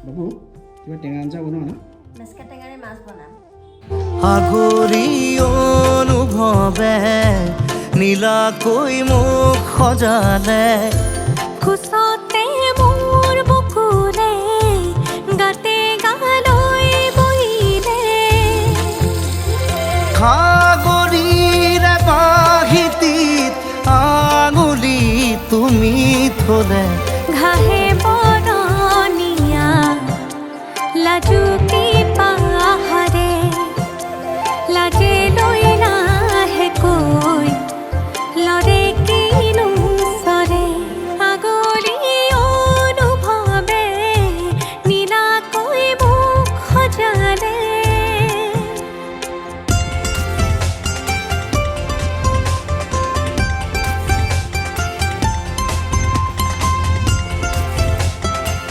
বাবু কিবা টেঙা আঞ্জা বনোৱা না মেচকা টেঙাৰে মাছ বনাম আগৰি অনুভৱে নীলাকৈ মুখ সজালে